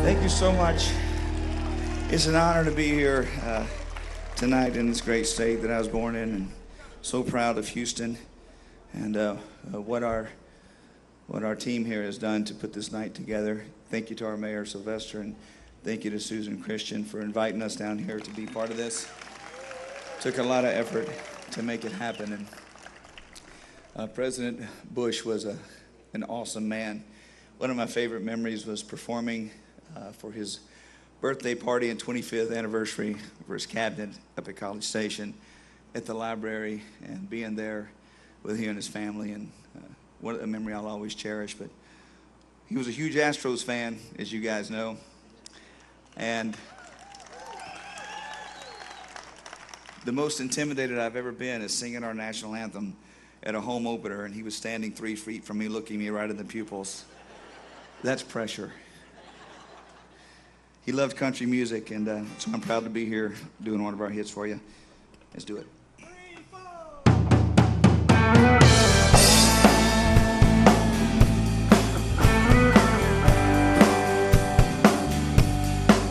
Thank you so much. It's an honor to be here tonight in this great state that I was born in, and so proud of Houston and what our team here has done to put this night together. Thank you to our mayor, Sylvester, and thank you to Susan Christian for inviting us down here to be part of this. Took a lot of effort to make it happen, and President Bush was an awesome man. One of my favorite memories was performing for his birthday party and 25th anniversary for his cabinet up at College Station at the library, and being there with him and his family, and a memory I'll always cherish. But he was a huge Astros fan, as you guys know, and the most intimidated I've ever been is singing our national anthem at a home opener, and he was standing 3 feet from me, looking me right in the pupils. That's pressure. He loved country music, and so I'm proud to be here doing one of our hits for you. Let's do it.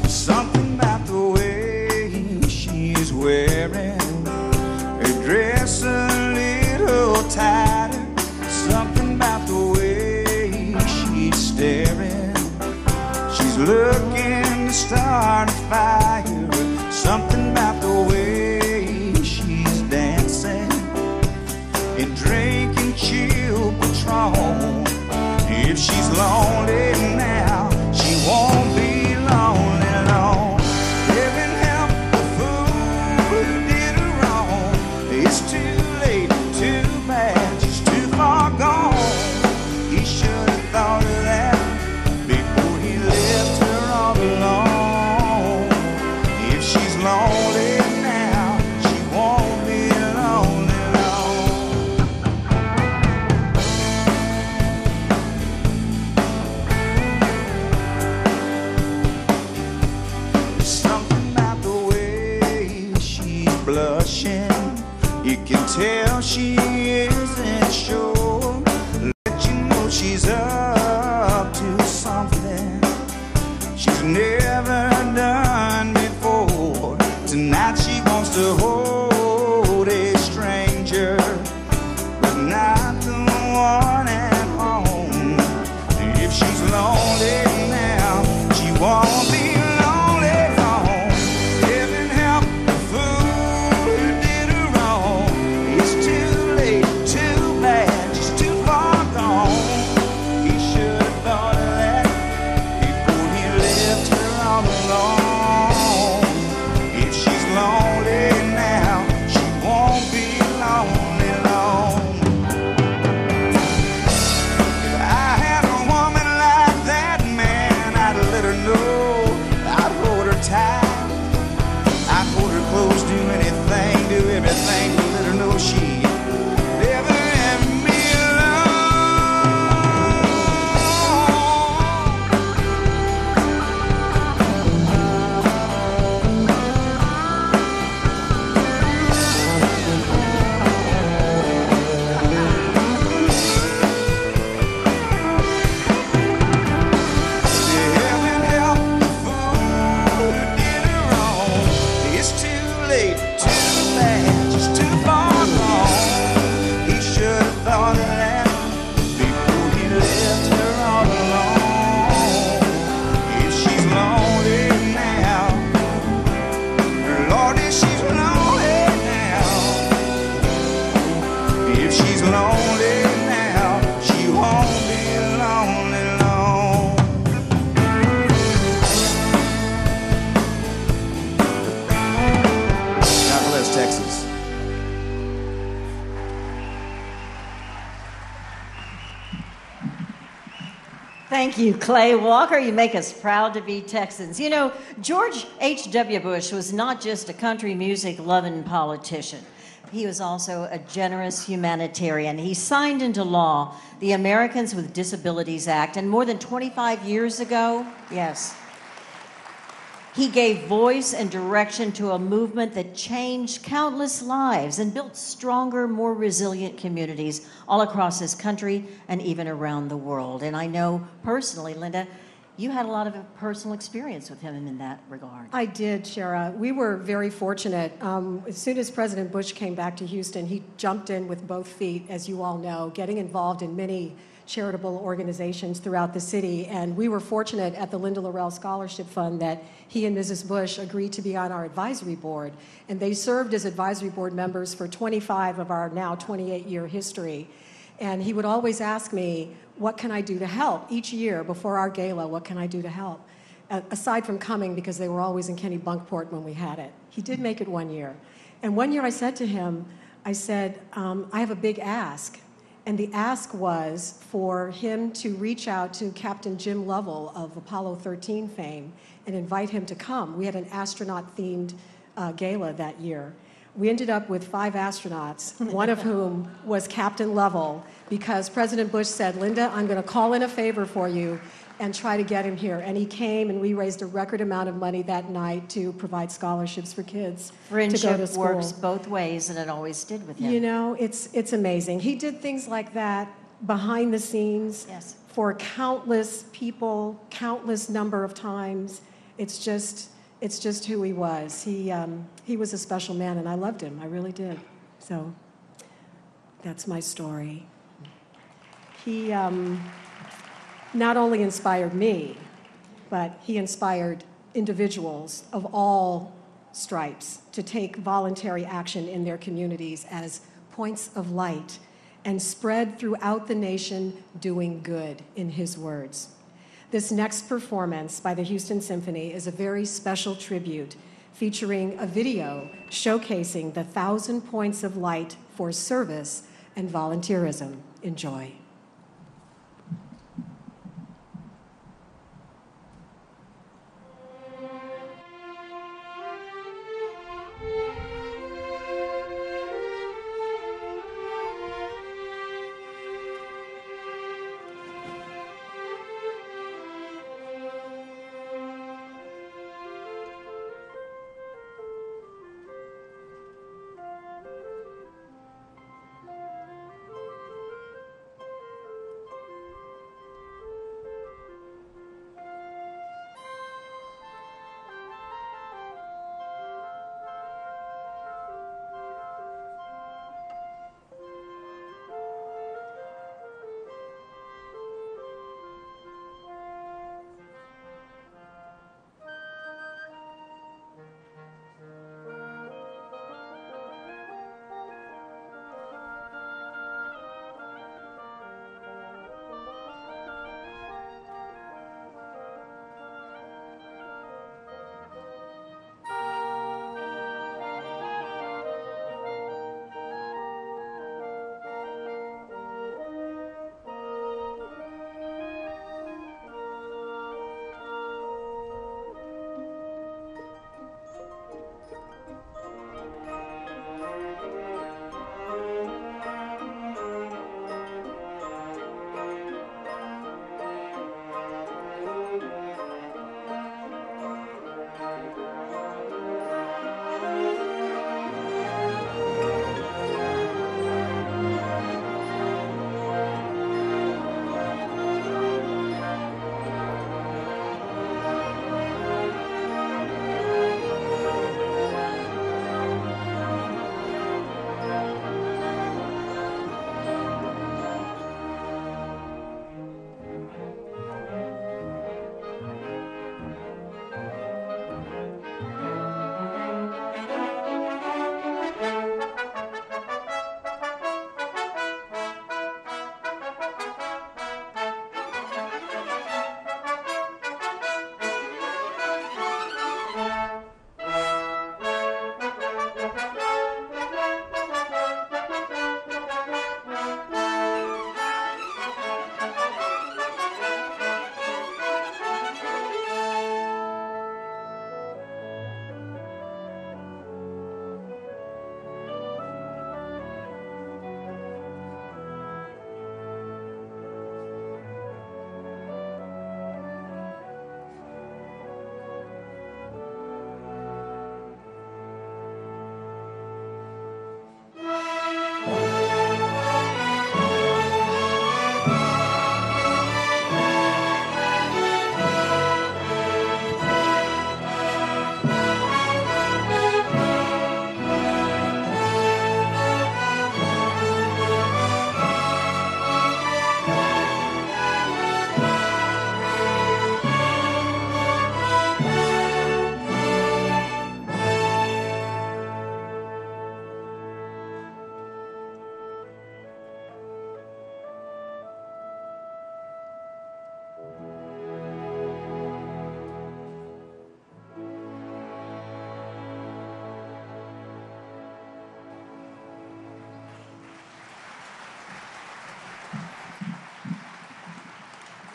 Something about the way she's wearing her dress a little tighter. Something about the way she's staring. She's looking to start a fire. Something about the way she's dancing and drinking chill Patron. If she's lonely now, she won't be lonely long. Heaven help the fool who did her wrong. It's too late, too bad, she's too far gone. He should have thought of that before he left her all alone. If she's lonely now, she won't be lonely long. There's something about the way she's blushing. You can tell she isn't sure. Let you know she's up to something she's never done before. Tonight she wants to hold a stranger, but not the one at home. If she's lonely now, she won't be lonely long. Heaven help the fool who did her wrong. It's too late, too bad, she's too far gone. He should have thought of that before he left her all alone. If she's lonely now, she won't be lonely long. If I had a woman like that, man, I'd let her know. I'd hold her tight, I'd hold her close, do everything to let her know she never let me Heaven help the fool who did her wrong. It's too late, too bad, she's too far gone. He should have thought of that before he left her all alone. If she's lonely now, Lord, if she's lonely now, if she's lonely now, she won't be lonely long. God bless Texas. Thank you, Clay Walker. You make us proud to be Texans. You know, George H.W. Bush was not just a country music loving politician. He was also a generous humanitarian. He signed into law the Americans with Disabilities Act, and more than 25 years ago, yes, he gave voice and direction to a movement that changed countless lives and built stronger, more resilient communities all across this country and even around the world. And I know personally, Linda, you had a lot of personal experience with him in that regard. I did, Shara. We were very fortunate. As soon as President Bush came back to Houston, he jumped in with both feet, as you all know, getting involved in many charitable organizations throughout the city. And we were fortunate at the Linda Laurel Scholarship Fund that he and Mrs. Bush agreed to be on our advisory board. And they served as advisory board members for 25 of our now 28-year history. And he would always ask me, what can I do to help? Each year before our gala, what can I do to help? Aside from coming, because they were always in Kennebunkport when we had it. He did make it one year. And one year I said to him, I said, I have a big ask. And the ask was for him to reach out to Captain Jim Lovell of Apollo 13 fame and invite him to come. We had an astronaut-themed gala that year. We ended up with 5 astronauts, one of whom was Captain Lovell, because President Bush said, Linda, I'm going to call in a favor for you and try to get him here. And he came, and we raised a record amount of money that night to provide scholarships for kids to go Friendship to school. works both ways, and it always did with him. You know, it's amazing. He did things like that behind the scenes Yes. for countless people, countless number of times. It's just who he was. He was a special man, and I loved him. I really did. So that's my story. He not only inspired me, but he inspired individuals of all stripes to take voluntary action in their communities as points of light and spread throughout the nation doing good, in his words. This next performance by the Houston Symphony is a very special tribute featuring a video showcasing the 1,000 points of light for service and volunteerism. Enjoy.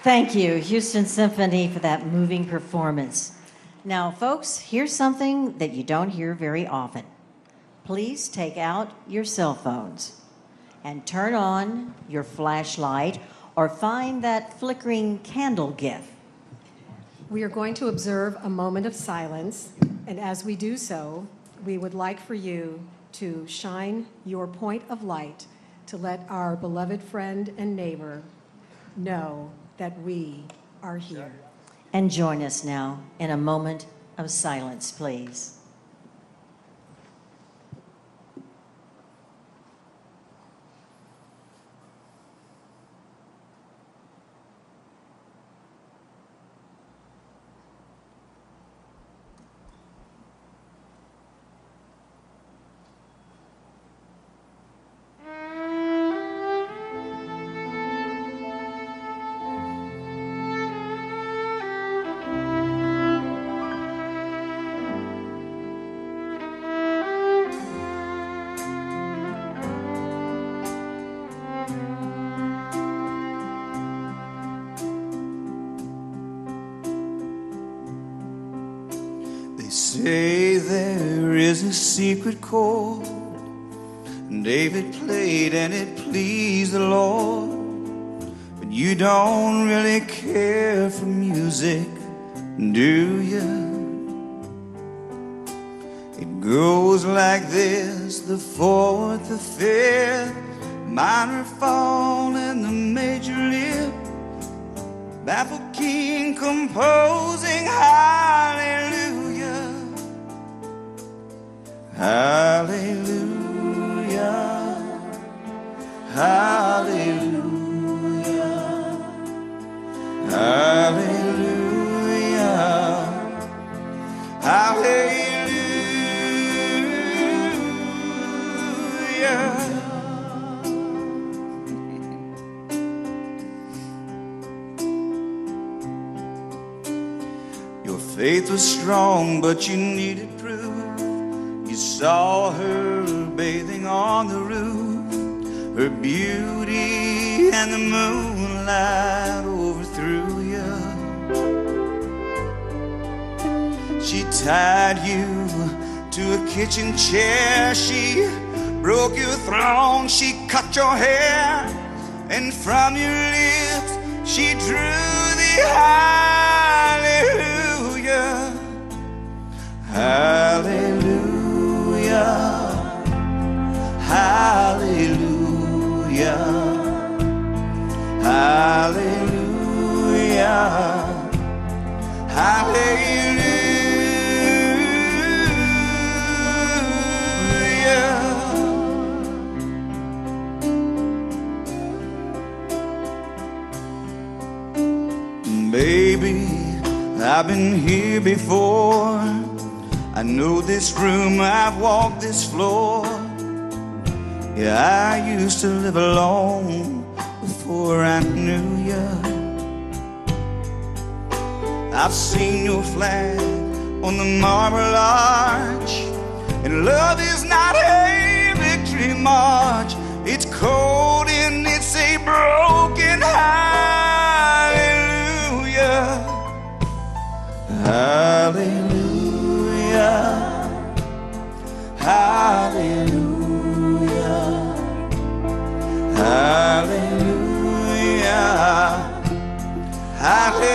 Thank you, Houston Symphony, for that moving performance. Now, folks, here's something that you don't hear very often. Please take out your cell phones and turn on your flashlight or find that flickering candle gift. We are going to observe a moment of silence, and as we do so, we would like for you to shine your point of light to let our beloved friend and neighbor know that we are here. And join us now in a moment of silence, please. Say there is a secret chord David played and it pleased the Lord, but you don't really care for music, do you? It goes like this: the fourth, the fifth, minor fall and the major lift, baffled king composing hallelujah. Hallelujah, hallelujah, hallelujah, hallelujah. Your faith was strong, but you needed proof. You saw her bathing on the roof, her beauty and the moonlight overthrew you. She tied you to a kitchen chair, she broke your throne, she cut your hair, and from your lips she drew the hallelujah. Hallelujah. Hallelujah, hallelujah, hallelujah. Baby, I've been here before. I know this room, I've walked this floor. Yeah, I used to live alone before I knew you. I've seen your flag on the marble arch, and love is not a victory march. It's cold and it's a broken hallelujah. Hallelujah, hallelujah, hallelujah, hallelujah.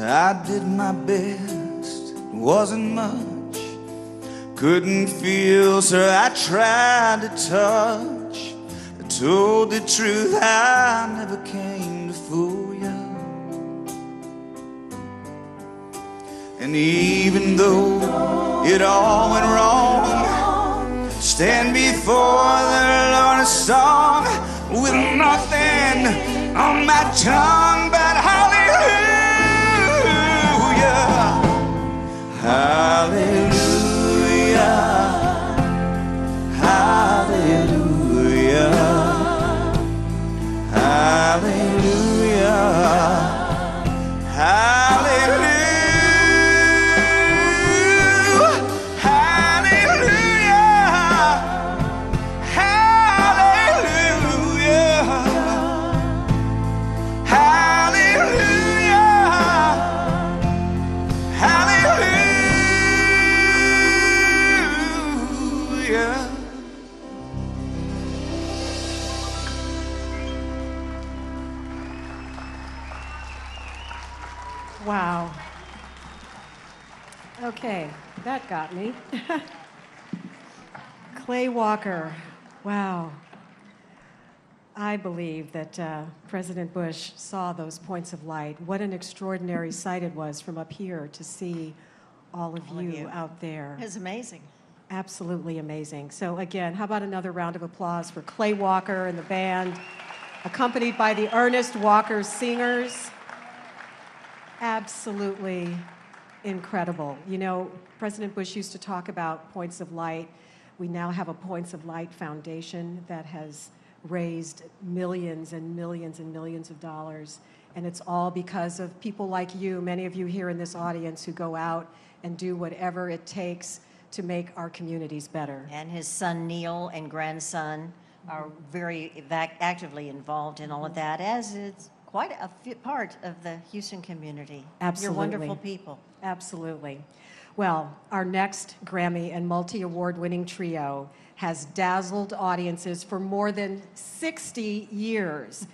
I did my best, it wasn't much. Couldn't feel, so I tried to touch. I told the truth, I never came to fool you. And even though it all went wrong, stand before the Lord a song with nothing on my tongue but hallelujah. Okay, that got me. Clay Walker, wow. I believe that President Bush saw those points of light. What an extraordinary sight it was from up here to see all of you out there. It was amazing. Absolutely amazing. So again, how about another round of applause for Clay Walker and the band, accompanied by the Ernest Walker Singers. Absolutely incredible. You know, President Bush used to talk about points of light. We now have a Points of Light Foundation that has raised millions and millions and millions of dollars. And it's all because of people like you, many of you here in this audience, who go out and do whatever it takes to make our communities better. And his son Neil and grandson are very actively involved in all of that, as is quite a part of the Houston community. Absolutely. You're wonderful people. Absolutely. Well, our next Grammy and multi-award winning trio has dazzled audiences for more than 60 years.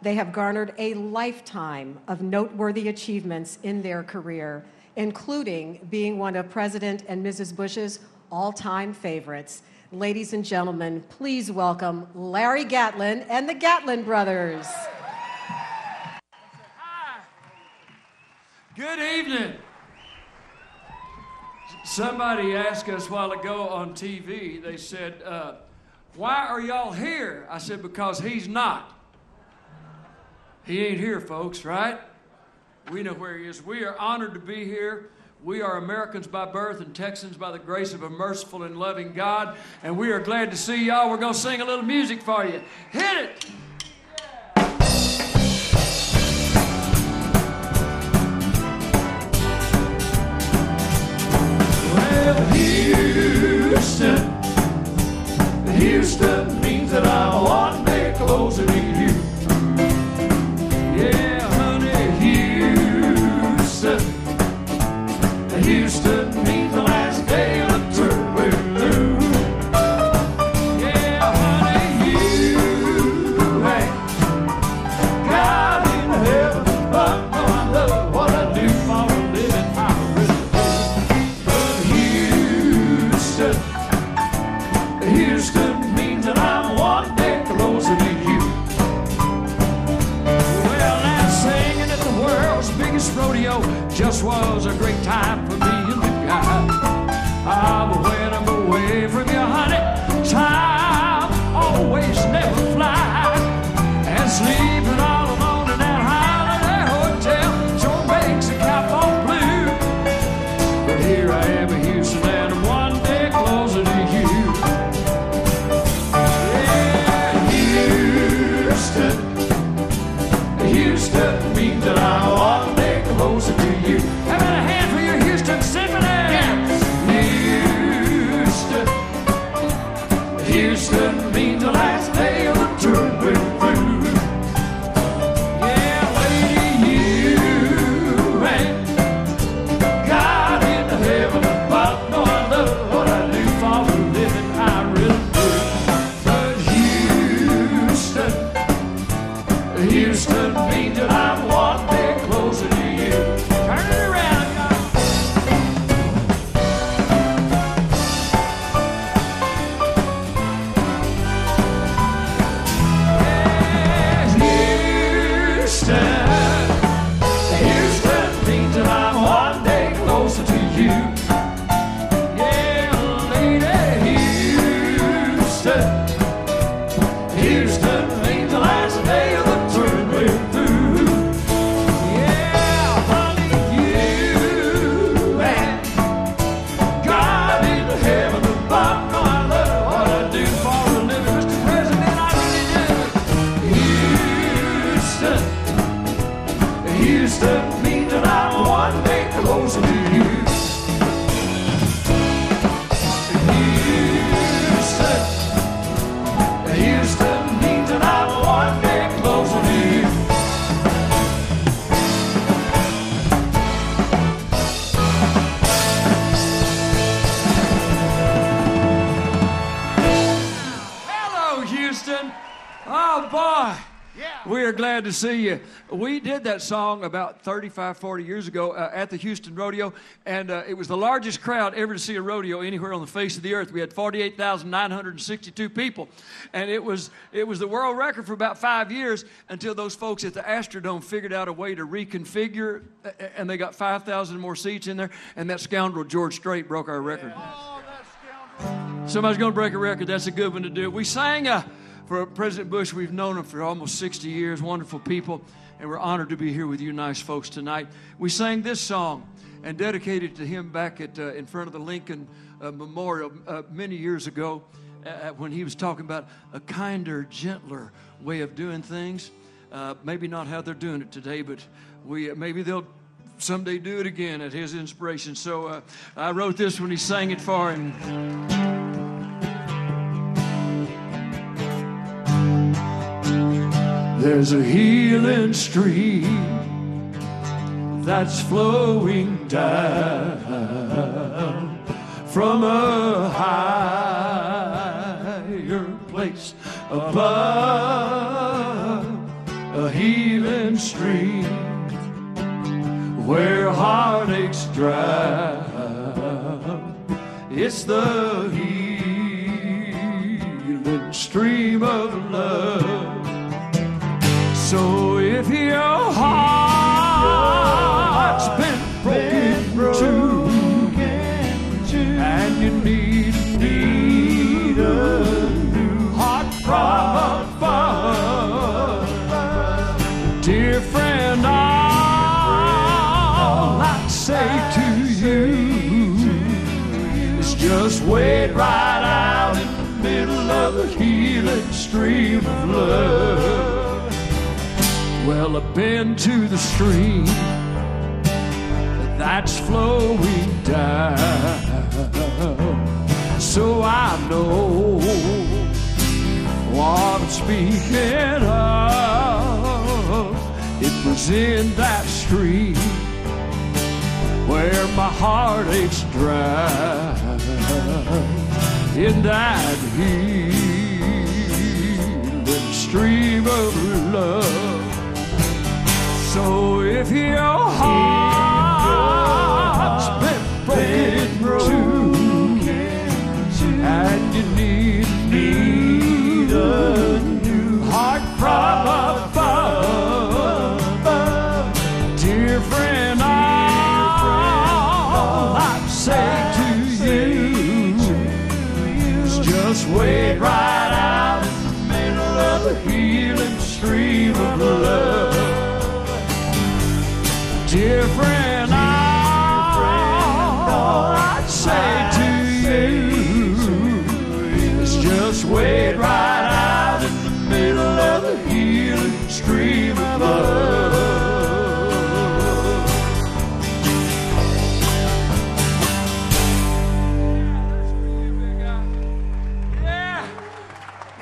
They have garnered a lifetime of noteworthy achievements in their career, including being one of President and Mrs. Bush's all-time favorites. Ladies and gentlemen, please welcome Larry Gatlin and the Gatlin Brothers. Hi. Good evening. Somebody asked us a while ago on TV, they said, why are y'all here? I said, because he's not. He ain't here, folks, right? We know where he is. We are honored to be here. We are Americans by birth and Texans by the grace of a merciful and loving God, and we are glad to see y'all. We're going to sing a little music for you. Hit it! Well, Houston means that I'm one day closer to you. Yeah, honey, Houston means the last day of the tour we're through. Yeah, honey, you ain't God in heaven, but no, I love what I do for a living. I really do. But Houston means that I'm one day closer to you. Well, now singing at the world's biggest rodeo just was a great time for me and the guy. But when I'm away from you, honey, time always never flies. And sleeping all alone in that holiday hotel sure makes a cowboy blue. But here I am in Houston and I'm one day closer to you. Yeah, Houston means that I'm one day closer to you. How about a hand for your Houston Symphony? Houston means the last day of the tour we're through. Yeah, lady, you ain't God in heaven, but no, I love what I do for a living. I really do. But Houston means that I'm one day closer to you. Turn it around, y'all. Houston means that I'm one day closer to you. Yeah, lady, Houston means the last day of the tour we're through. Yeah, honey, you ain't God in heaven, but no, I love what I do for a living. Mr. President, I really do. Houston means that I'm one day closer to you. Houston means that I'm one day closer to you. Hello, Houston. Oh, boy. We are glad to see you. We did that song about 35, 40 years ago at the Houston Rodeo, and it was the largest crowd ever to see a rodeo anywhere on the face of the earth. We had 48,962 people, and it was the world record for about 5 years until those folks at the Astrodome figured out a way to reconfigure, and they got 5,000 more seats in there, and that scoundrel George Strait broke our record. Oh, that scoundrel. Somebody's going to break a record. That's a good one to do. We sang for President Bush. We've known him for almost 60 years. Wonderful people. And we're honored to be here with you nice folks tonight. We sang this song and dedicated to him back in front of the Lincoln Memorial many years ago when he was talking about a kinder, gentler way of doing things. Maybe not how they're doing it today, but maybe they'll someday do it again at his inspiration. So I wrote this when he sang it for him. There's a healing stream that's flowing down from a higher place above, a healing stream where heartaches drown. It's the healing stream of love. So if your heart's been broken too, and you need a new heart from above, dear friend, all I say to you is just wade right out in the middle of the healing stream of love. Well, I've been to the stream that's flowing down, so I know what I'm speaking of. It was in that stream where my heartaches drown, in that healing stream of love. So if your heart's been broken too, and you need a new heart from above, dear friend, all I'd say to you is just wade right out in the middle of the healing stream of love. Dear friend, all I'd say to you is just wade right out in the middle of the healing stream of love. Yeah.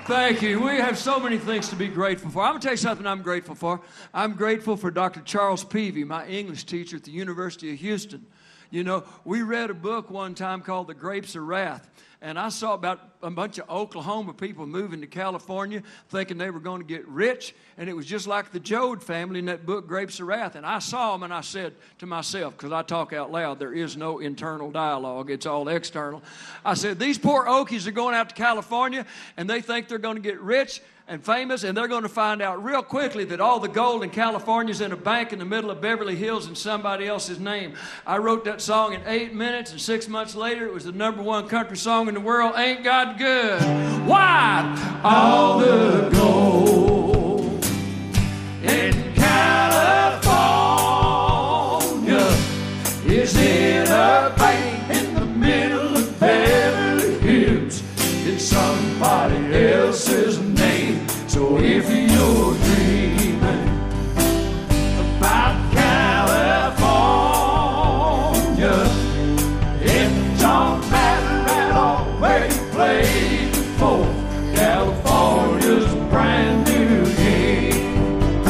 Thank you. We have so many things to be grateful for. I'm going to tell you something I'm grateful for. I'm grateful for Dr. Charles Peavy, my English teacher at the University of Houston. You know, we read a book one time called The Grapes of Wrath, and I saw about a bunch of Oklahoma people moving to California thinking they were going to get rich, and it was just like the Joad family in that book, Grapes of Wrath. And I saw them, and I said to myself, because I talk out loud, there is no internal dialogue, it's all external. I said, these poor Okies are going out to California, and they think they're going to get rich and famous, and they're going to find out real quickly that all the gold in California is in a bank in the middle of Beverly Hills in somebody else's name. I wrote that song in 8 minutes, and 6 months later, it was the #1 country song in the world. Ain't God good? Why? All the gold in California is in a bank in the middle of Beverly Hills in somebody else's name. So if you're dreaming about California, it don't matter at all where you played before. California's a brand new game.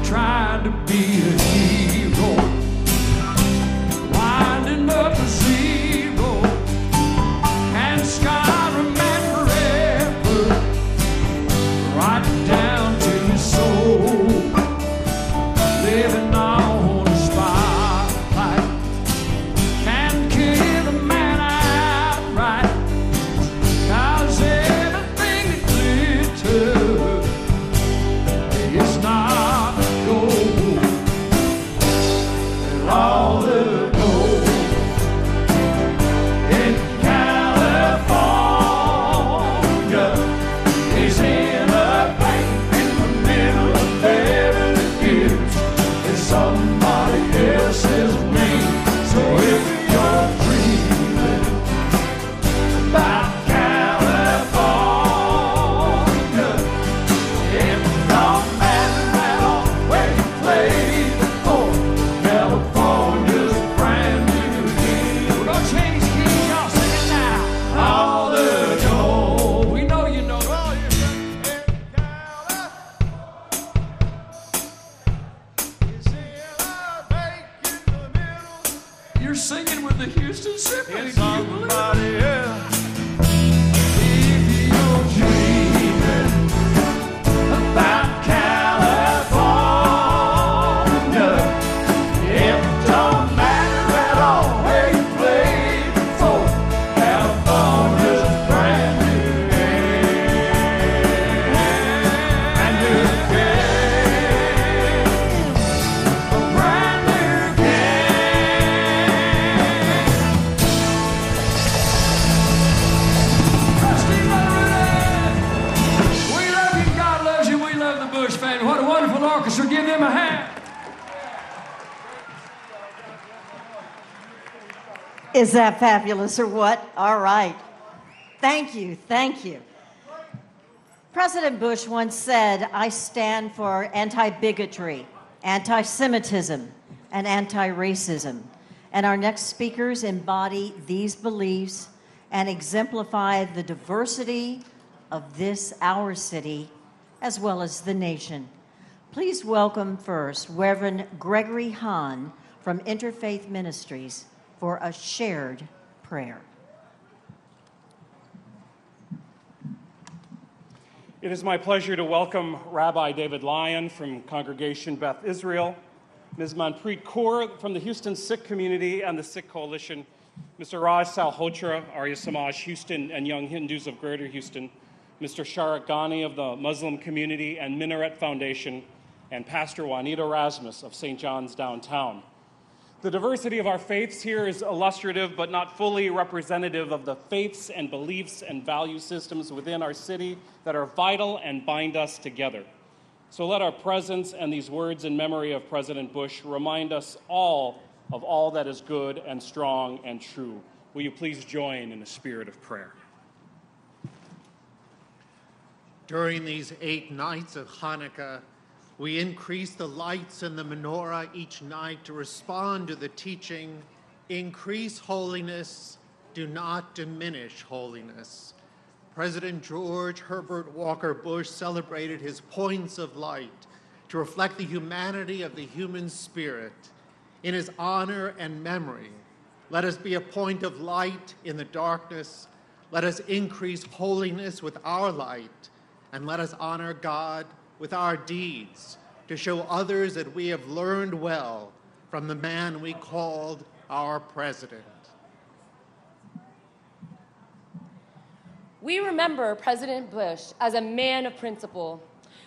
Trying to be a hero, winding up a zero, and Skyrim and forever, right down to If you're dreaming about California, it don't matter at all where you play for. California's brand new brand new game, a brand new game. Steve Martin, we love you, God loves you, we love the Bush family. What a wonderful orchestra. Give them a hand. Is that fabulous or what? All right. Thank you. Thank you. President Bush once said, I stand for anti-bigotry, anti-Semitism, and anti-racism. And our next speakers embody these beliefs and exemplify the diversity of this, our city, as well as the nation. Please welcome first Reverend Gregory Hahn from Interfaith Ministries for a shared prayer. It is my pleasure to welcome Rabbi David Lyon from Congregation Beth Israel, Ms. Manpreet Kaur from the Houston Sikh Community and the Sikh Coalition, Mr. Raj Salhotra, Arya Samaj Houston and Young Hindus of Greater Houston, Mr. Sharik Ghani of the Muslim Community and Minaret Foundation, and Pastor Juanita Rasmus of St. John's Downtown. The diversity of our faiths here is illustrative but not fully representative of the faiths and beliefs and value systems within our city that are vital and bind us together. So let our presence and these words in memory of President Bush remind us all of all that is good and strong and true. Will you please join in a spirit of prayer? During these 8 nights of Hanukkah, we increase the lights in the menorah each night to respond to the teaching, increase holiness, do not diminish holiness. President George Herbert Walker Bush celebrated his points of light to reflect the humanity of the human spirit. In his honor and memory, let us be a point of light in the darkness. Let us increase holiness with our light, and let us honor God with our deeds to show others that we have learned well from the man we called our president. We remember President Bush as a man of principle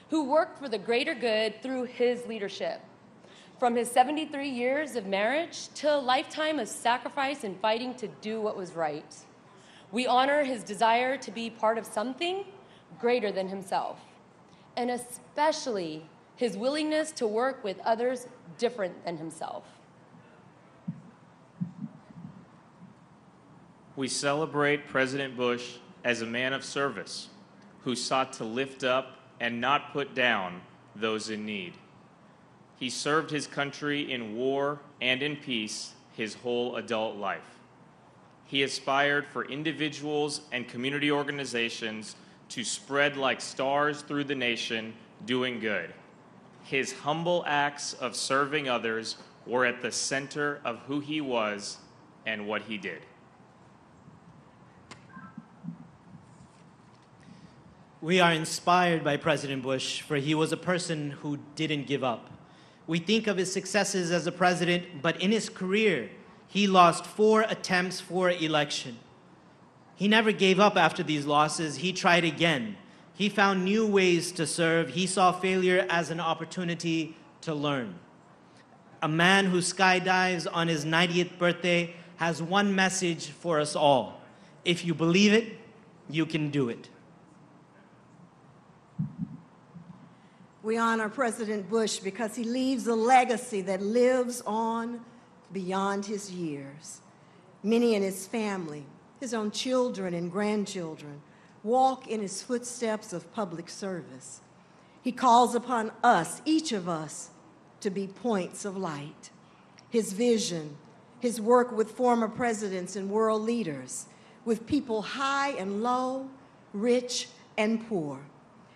who worked for the greater good through his leadership. From his 73 years of marriage to a lifetime of sacrifice and fighting to do what was right. We honor his desire to be part of something greater than himself, and especially his willingness to work with others different than himself. We celebrate President Bush as a man of service who sought to lift up and not put down those in need. He served his country in war and in peace his whole adult life. He aspired for individuals and community organizations to spread like stars through the nation, doing good. His humble acts of serving others were at the center of who he was and what he did. We are inspired by President Bush, for he was a person who didn't give up. We think of his successes as a president, but in his career, he lost 4 attempts for election. He never gave up after these losses. He tried again. He found new ways to serve. He saw failure as an opportunity to learn. A man who skydives on his 90th birthday has one message for us all. If you believe it, you can do it. We honor President Bush because he leaves a legacy that lives on beyond his years. Many in his family, his own children and grandchildren, walk in his footsteps of public service. He calls upon us, each of us, to be points of light. His vision, his work with former presidents and world leaders, with people high and low, rich and poor,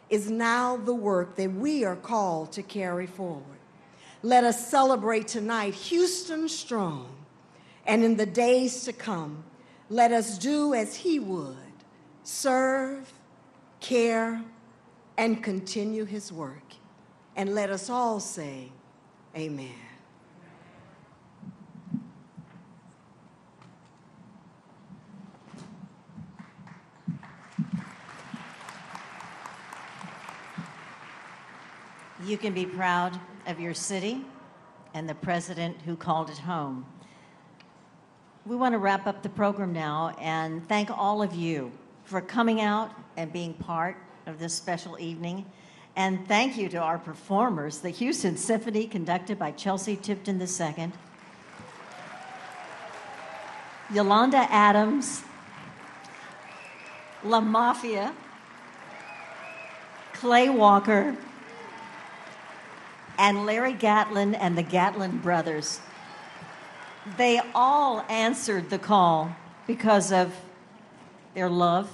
is now the work that we are called to carry forward. Let us celebrate tonight Houston strong, and in the days to come, let us do as he would, serve, care, and continue his work. And let us all say, amen. You can be proud of your city and the president who called it home. We want to wrap up the program now and thank all of you for coming out and being part of this special evening. And thank you to our performers, the Houston Symphony, conducted by Chelsea Tipton II, Yolanda Adams, La Mafia, Clay Walker, and Larry Gatlin and the Gatlin brothers. They all answered the call because of their love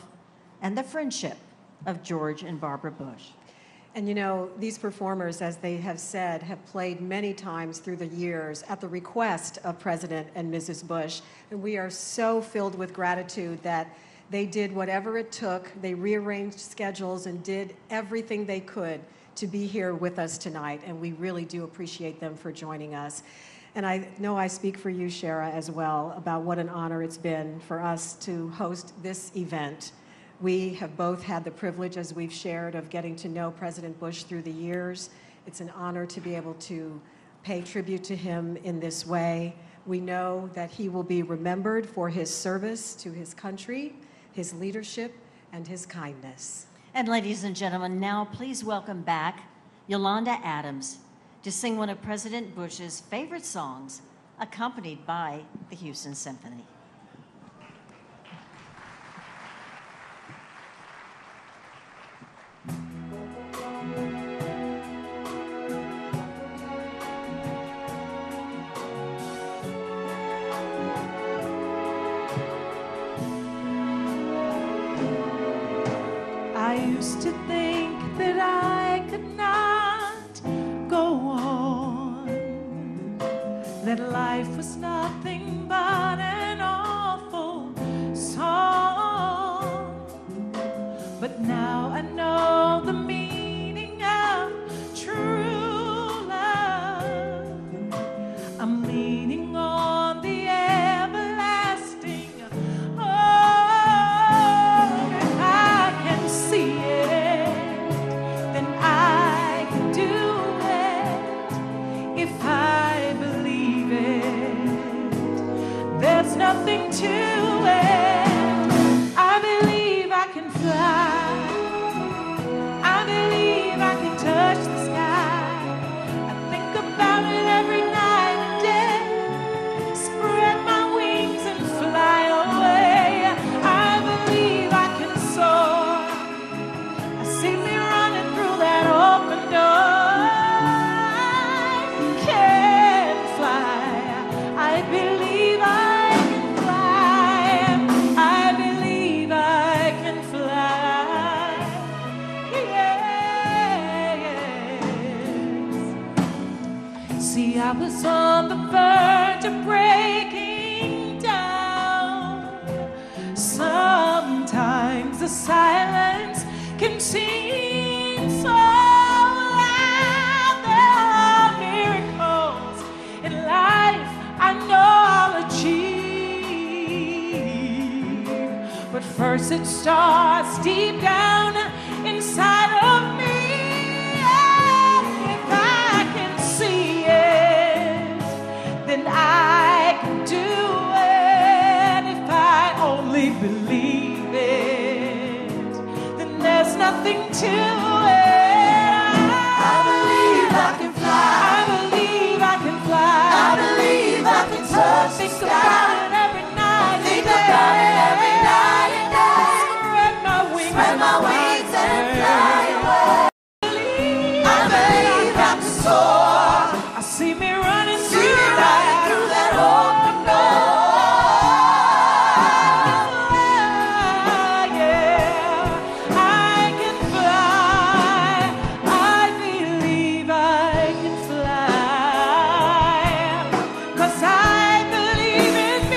and the friendship of George and Barbara Bush. And you know, these performers, as they have said, have played many times through the years at the request of President and Mrs. Bush. And we are so filled with gratitude that they did whatever it took. They rearranged schedules and did everything they could to be here with us tonight. And we really do appreciate them for joining us. And I know I speak for you, Shara, as well, about what an honor it's been for us to host this event. We have both had the privilege, as we've shared, of getting to know President Bush through the years. It's an honor to be able to pay tribute to him in this way. We know that he will be remembered for his service to his country, his leadership, and his kindness. And ladies and gentlemen, now please welcome back Yolanda Adams to sing one of President Bush's favorite songs, accompanied by the Houston Symphony. I used to think that I could not go on, that life was nothing but an awful song. But now I know the meaning of true love. I'm leaning on the everlasting. There's nothing to it. I believe I can fly. I believe I can touch the sky. I think about it every night and day. Spread my wings and fly away. I believe I can soar. I see me running through that open door. I can fly. I believe I I was on the verge of breaking down. Sometimes the silence can seem so loud. There are miracles in life I know I'll achieve. But first it starts deep down inside of me. Then I can do it. If I only believe it, then there's nothing to it. I believe I can fly. I believe I can fly. I believe I can touch the sky. Think about it every night. Think about it every night and day. Spread my wings and fly away. I believe I can soar. I see me running through that open door. Yeah, I can fly. I believe I can fly. 'Cause I believe in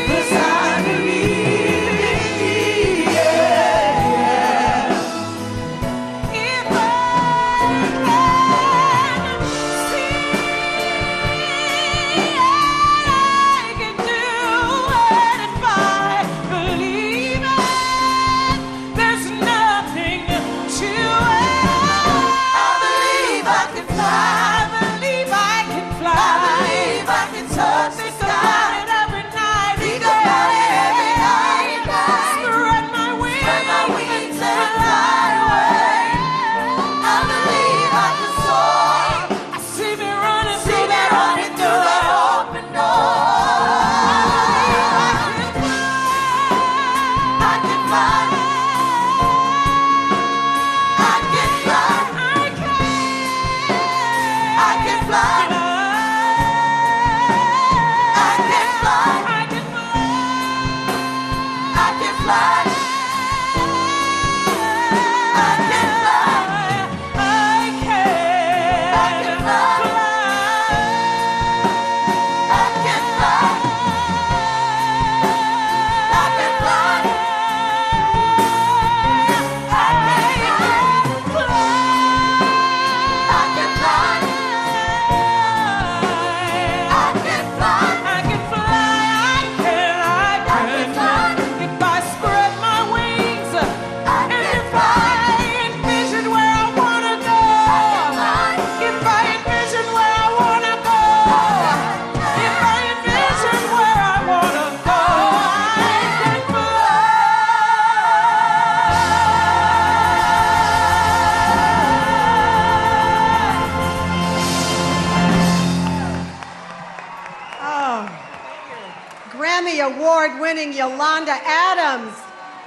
Yolanda Adams.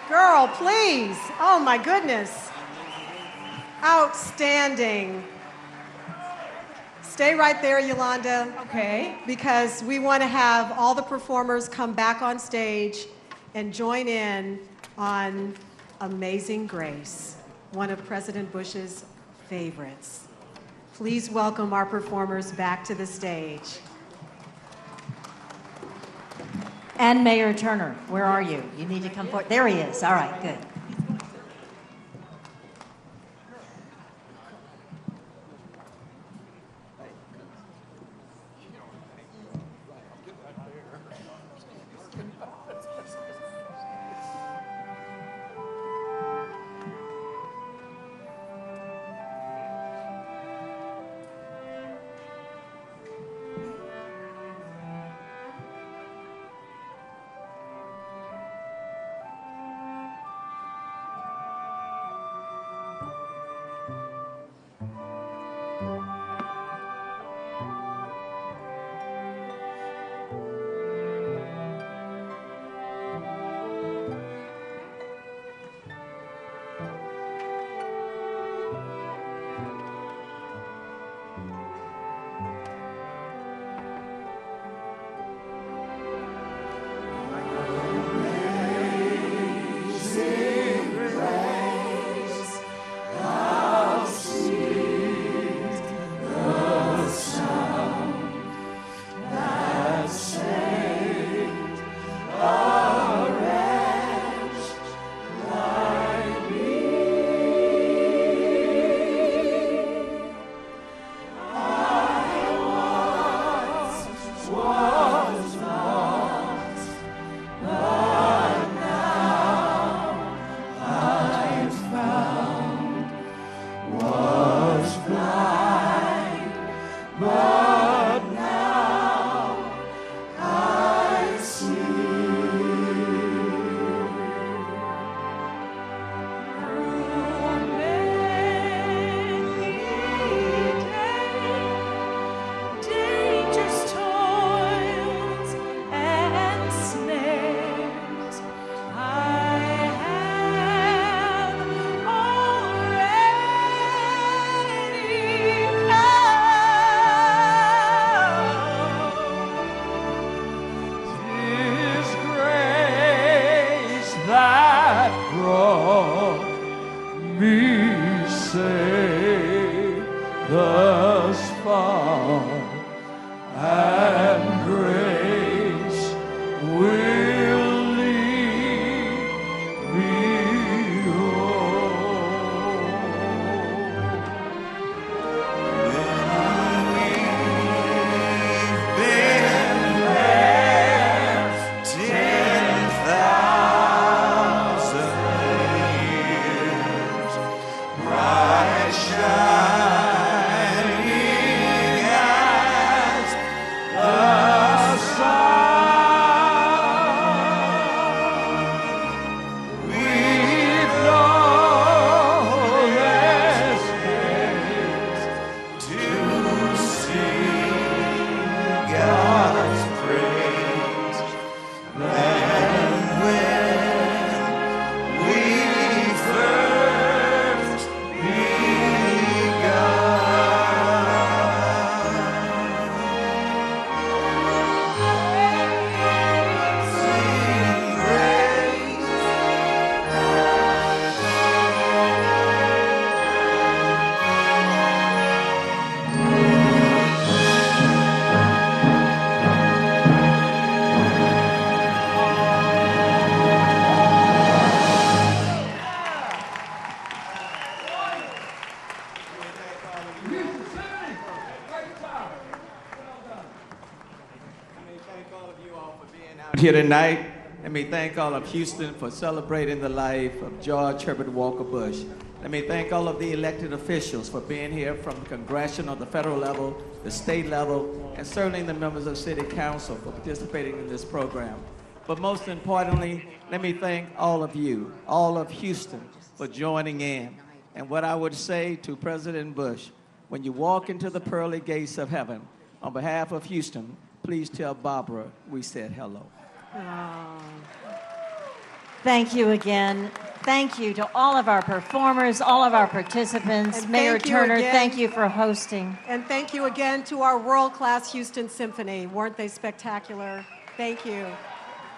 Girl, please. Oh my goodness. Outstanding. Stay right there, Yolanda. Okay. Because we want to have all the performers come back on stage and join in on Amazing Grace, one of President Bush's favorites. Please welcome our performers back to the stage. And Mayor Turner, where are you? You need to come forward. There he is. All right, good. Here tonight. Let me thank all of Houston for celebrating the life of George Herbert Walker Bush. Let me thank all of the elected officials for being here from the congressional, the federal level, the state level, and certainly the members of City Council for participating in this program. But most importantly, let me thank all of you, all of Houston, for joining in. And what I would say to President Bush, when you walk into the pearly gates of heaven, on behalf of Houston, please tell Barbara we said hello. Oh. Thank you again. Thank you to all of our performers, all of our participants. And Mayor thank you Turner, again. thank you for hosting. And thank you again to our world-class Houston Symphony. Weren't they spectacular? Thank you.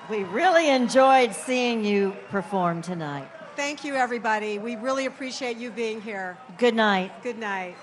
We really enjoyed seeing you perform tonight. Thank you, everybody. We really appreciate you being here. Good night. Good night.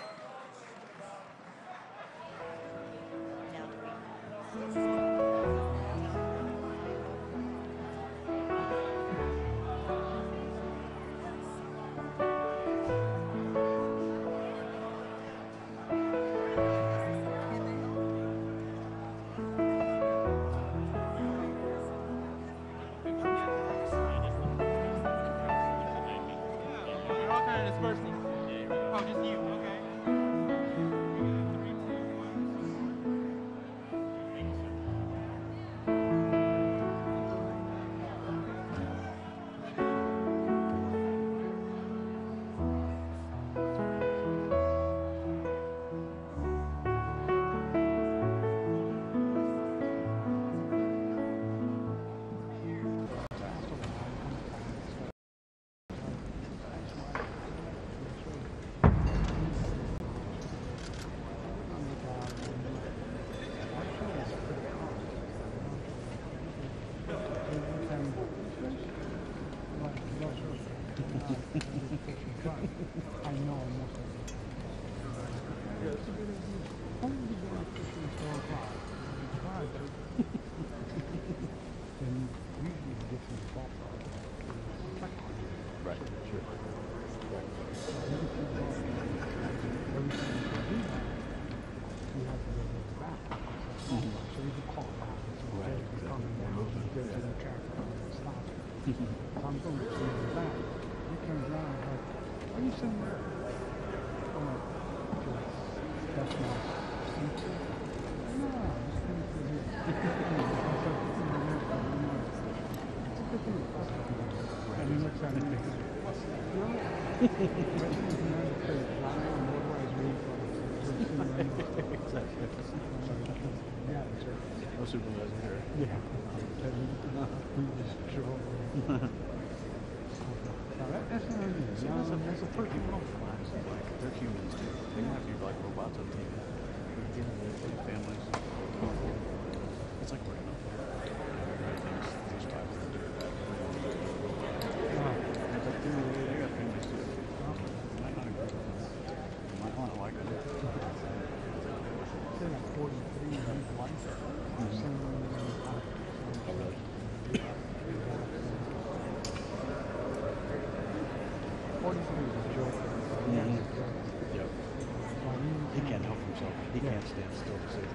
No supervisor here. Yeah. That's not unusual. That's a pretty class. Like, they're humans too. They don't have to be like robots on TV. They're families. It's like we're enough. These types of do that. It's like they got families too. You might not agree with them. You might not like them. They're like 43 and he's white. Yep. He can't help himself. He can't stand still to save it.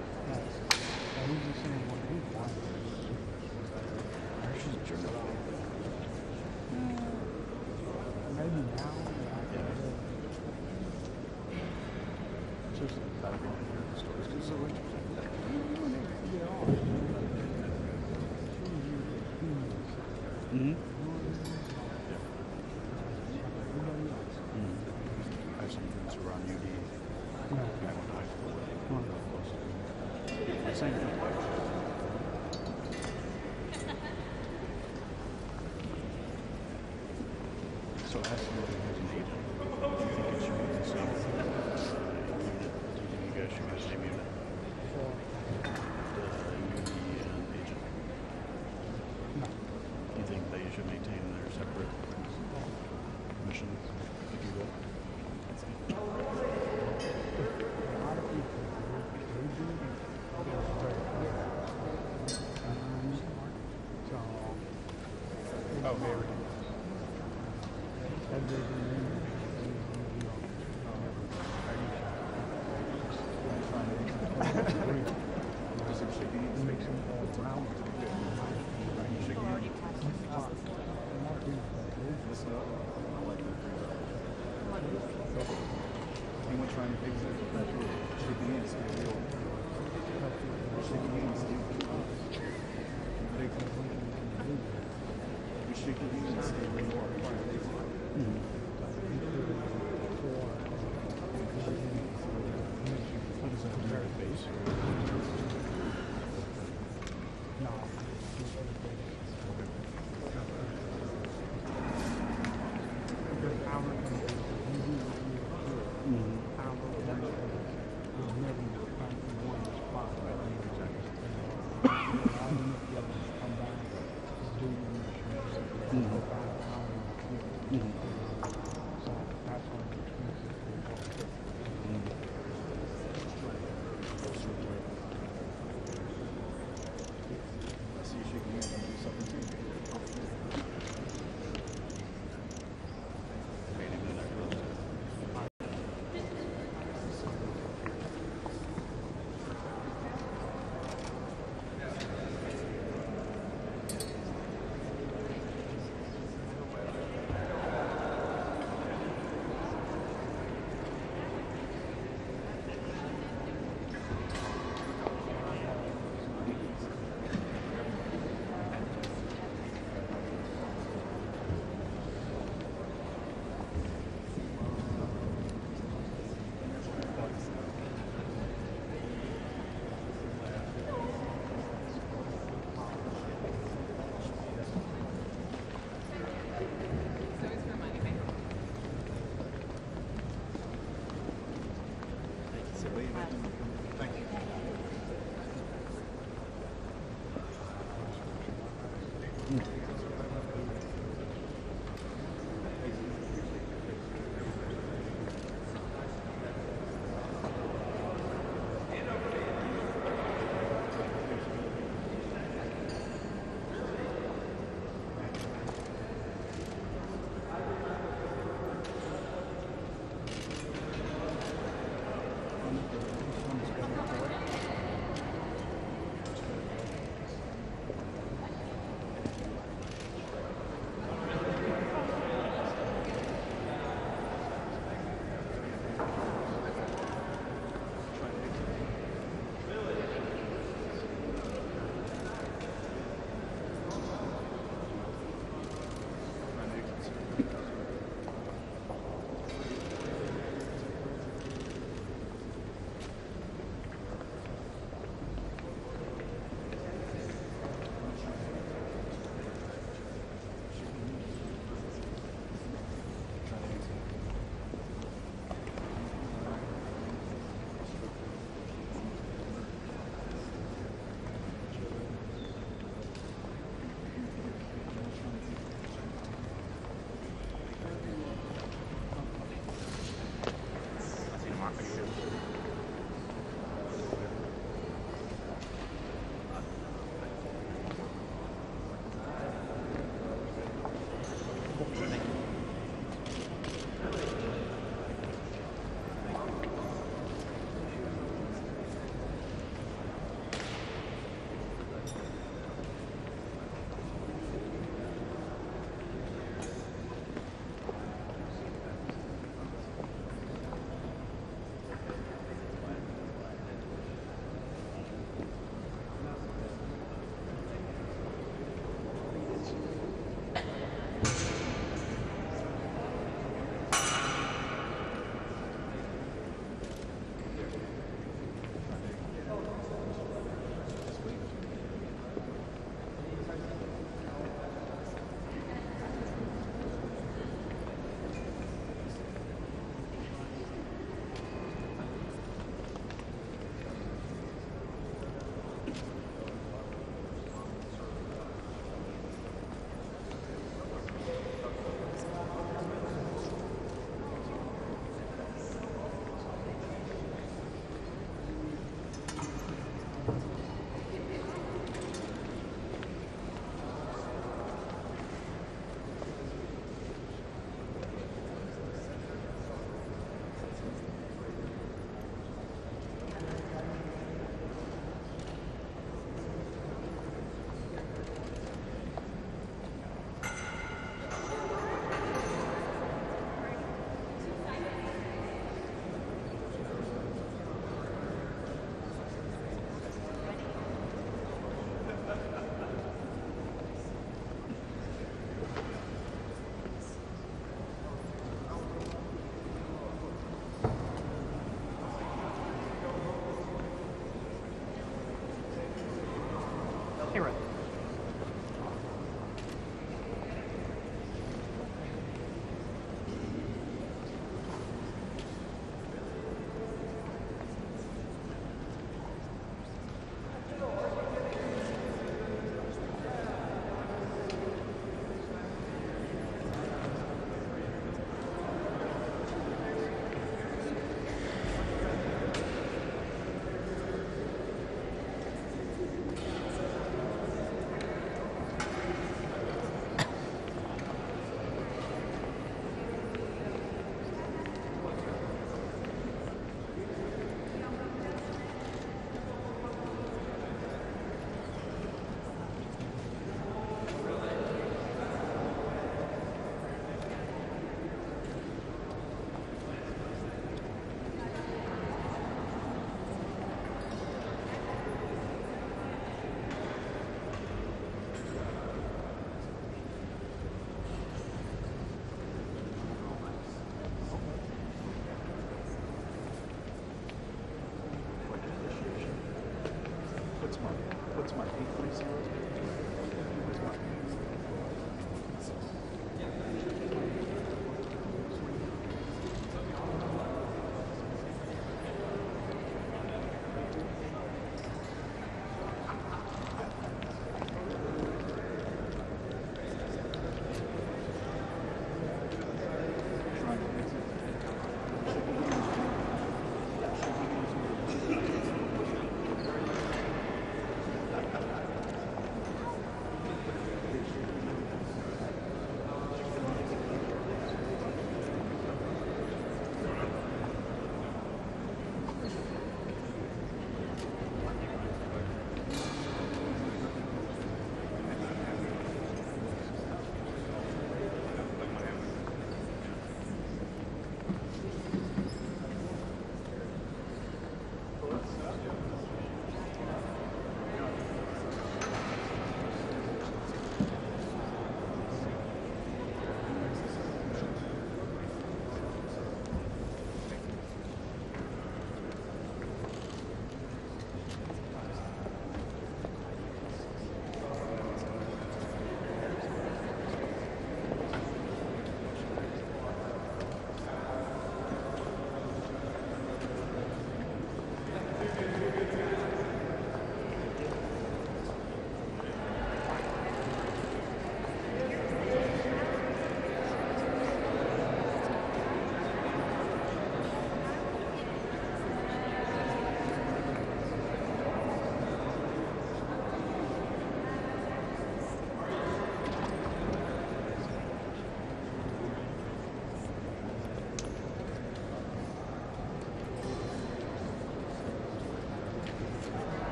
She's a jerk. Maybe now. Seriously, I don't want to hear the stories because it's so interesting. Mm-hmm. I have some friends who are on UD. I went to high school with. Same thing. So it has to be as an agent. Do you think it should be the same unit? Do you think you guys should be the same unit? The UD and agent? No. Do you think they should maintain their separate missions, if you will? Oh, very good.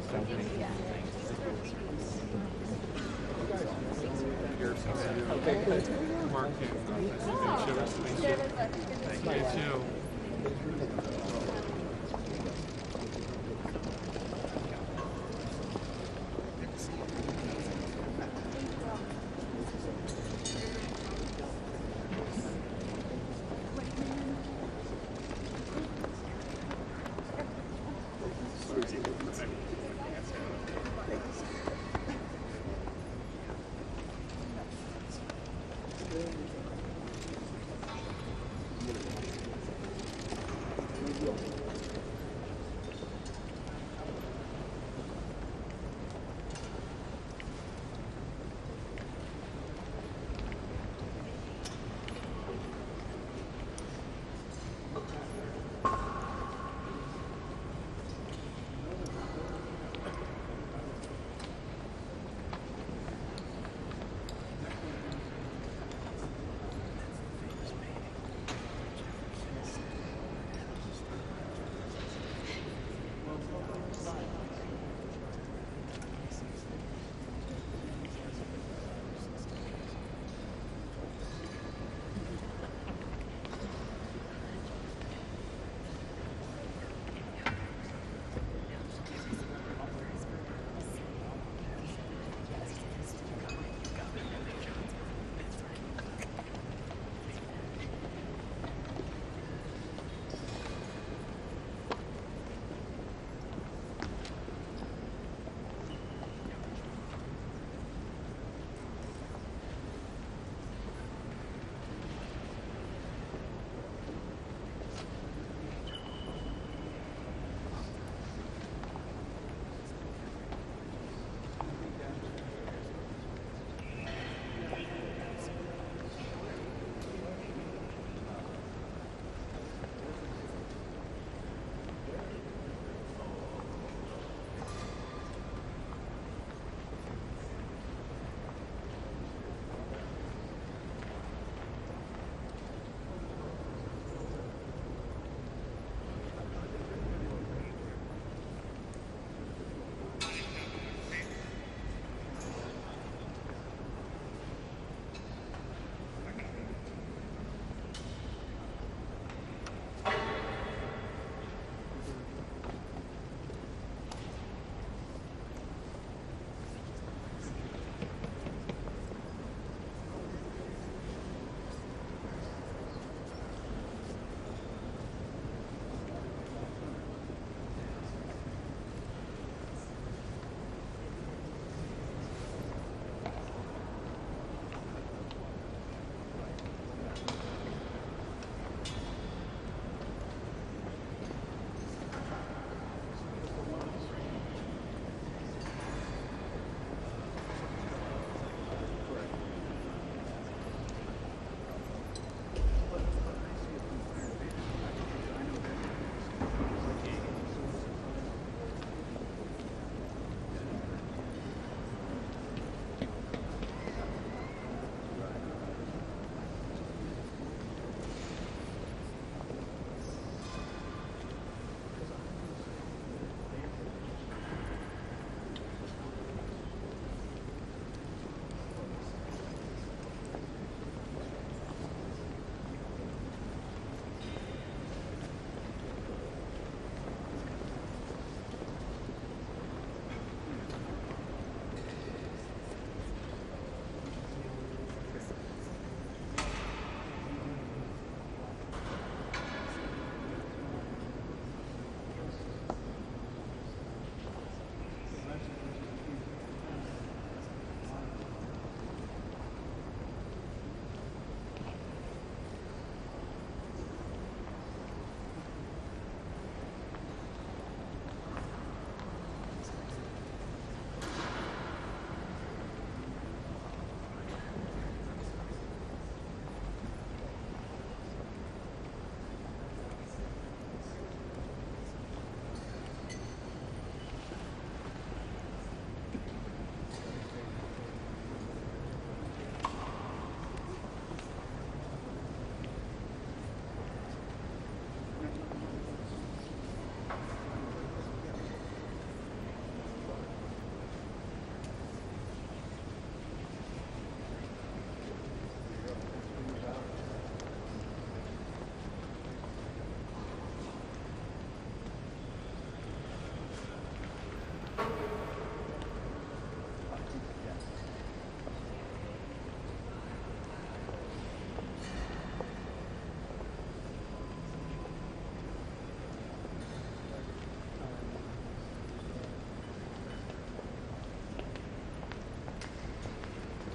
Okay, good. Mark, you. Thank you too.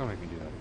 Don't make me do that.